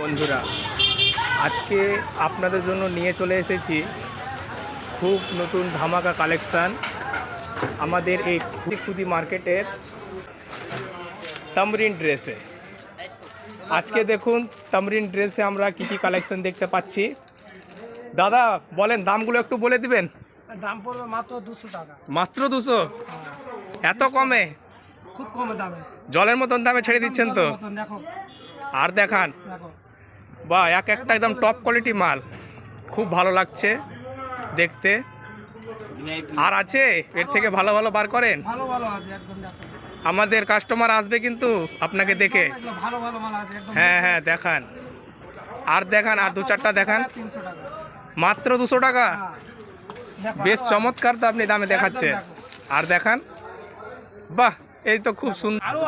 বন্ধুরা, আজকে আপনাদের জন্য নিয়ে চলে এসেছি খুব নতুন ধামাকা কালেকশান আমাদের এই খুদি মার্কেটের তামরিন ড্রেসে। আজকে দেখুন তামরিন ড্রেসে আমরা কী কী কালেকশান দেখতে পাচ্ছি। দাদা বলেন, দামগুলো একটু বলে দিবেন। দাম পড়বে মাত্র 200 টাকা। মাত্র 200? এত কমে? খুব কম দামে, জলের মতন দামে ছেড়ে দিচ্ছেন তো। দেখো আর দেখান, দেখো বা এক একটা একদম টপ কোয়ালিটি মাল, খুব ভালো লাগছে দেখতে। আর আছে এর থেকে ভালো ভালো বার করেন? ভালো ভালো আছে একদম, দেখো আমাদের কাস্টমার আসবে কিন্তু আপনাকে দেখে। ভালো ভালো মাল আছে একদম। হ্যাঁ হ্যাঁ দেখান, আর দেখান, আর দু চারটা দেখান। 300 টাকা মাত্র 200 টাকা? দেখো, বেশ চমৎকার তো আপনি দামে দেখাচ্ছে। আর দেখান, বাহ এই তো খুব সুন্দর, আরো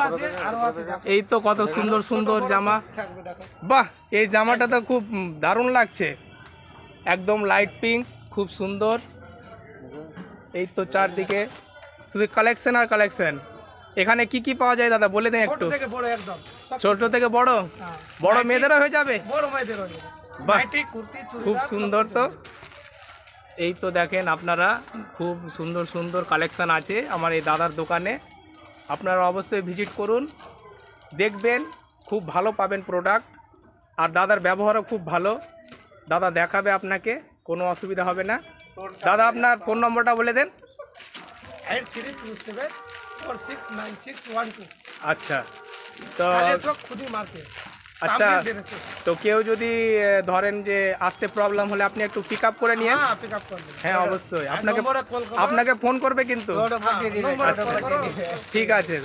আছে দেখো। এই তো কত সুন্দর সুন্দর জামা। থাকবে দেখো। বাহ এই জামাটা তো খুব দারুণ লাগছে, একদম লাইট পিঙ্ক, খুব সুন্দর। এই তো চারদিকে শুধু কালেকশন আর কালেকশন। এখানে কি কি পাওয়া যায় দাদা বলে দেন ছোট একটু। থেকে বড় একদম সব। ছোট থেকে বড়? হ্যাঁ। বড় মেয়েদেরও হয়ে যাবে? বড় মেয়েদের হয়ে যাবে। বাহ, নাইটি, কুর্তি, চুড়িদার খুব সব সুন্দর কিছু তো। হয়ে যাবে। এই তো দেখেন আপনারা, খুব সুন্দর সুন্দর কালেকশান আছে আমার এই দাদার দোকানে। আপনারা অবশ্যই ভিজিট করুন, দেখবেন খুব ভালো পাবেন প্রোডাক্ট। আর দাদার ব্যবহারও খুব ভালো, দাদা দেখাবে আপনাকে, কোনো অসুবিধা হবে না। দাদা আপনার ফোন নম্বরটা বলে দেন। 8327469612। আচ্ছা তো খুদি মার্কেট। আচ্ছা, তো কেউ যদি ধরেন যে আসতে প্রবলেম হলে আপনি একটু পিক আপ করে নিয়ে। হ্যাঁ, পিক আপ করবে। হ্যাঁ অবশ্যই, নম্বরে কল করো। আপনাকে ফোন করবে কিন্তু। নম্বরে ফোন করো। ঠিক আছে।